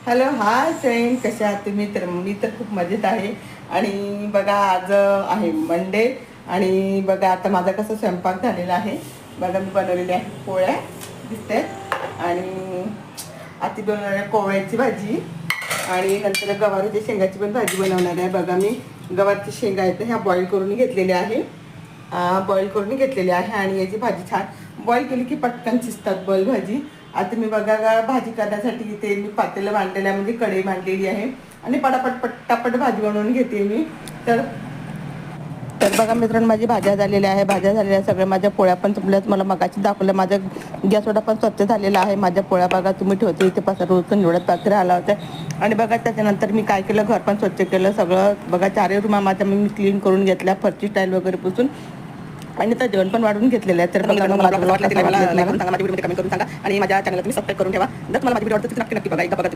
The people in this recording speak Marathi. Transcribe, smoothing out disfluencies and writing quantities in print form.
हॅलो हाय फ्रेंड, कशा आहात तुम्ही? तर मी तर खूप मजेत आहे. आणि बघा आज आहे मंडे. आणि बघा आता माझा कसा स्वयंपाक झालेला आहे. बघा मी बनवलेल्या आहे पोळ्या दिसते. आणि आती बनवणार आहे कोवळ्याची भाजी. आणि नंतर गवारीच्या शेंगाची पण भाजी बनवणार आहे. बघा मी गवारची शेंगा आहेत ह्या बॉईल करून घेतलेल्या आहे. आणि याची भाजी छान बॉईल केली की पटकन शिजतात बॉईल भाजी. आता मी बघा भाजी करण्यासाठी इथे मी पातेलं मांडलेलं आहे, म्हणजे कढई मांडलेली आहे. आणि पटापट भाजी बनवून घेते मी. तर तर बघा मित्रांनो, माझी भाज्या झालेल्या सगळ्या माझ्या पोळ्या पण संपल्यात. मला मगाशी दाखवलं माझ्या गॅसवडा पण स्वच्छ झालेला आहे. माझ्या पोळ्या बघा तुम्ही ठेवते इथे रोज निवडत पात्र आला होता. आणि बघा त्याच्यानंतर मी काय केलं, घर पण स्वच्छ केलं सगळं. बघा चारही रूम माझ्या मी क्लीन करून घेतल्या, फरची स्टाईल वगैरे पुसून. आणि आता जेवण पण वाढून घेतलेलं आहे. तर मला माझा ब्लॉग कसा वाटला सांगा, माझ्या व्हिडिओमध्ये कमेंट करून सांगा. आणि माझ्या चॅनलला तुम्ही सबस्क्राईब करून ठेवा. जर तुम्हाला माझी व्हिडिओ आवडते तर नक्की बघा, एकदा बघा तुम्ही.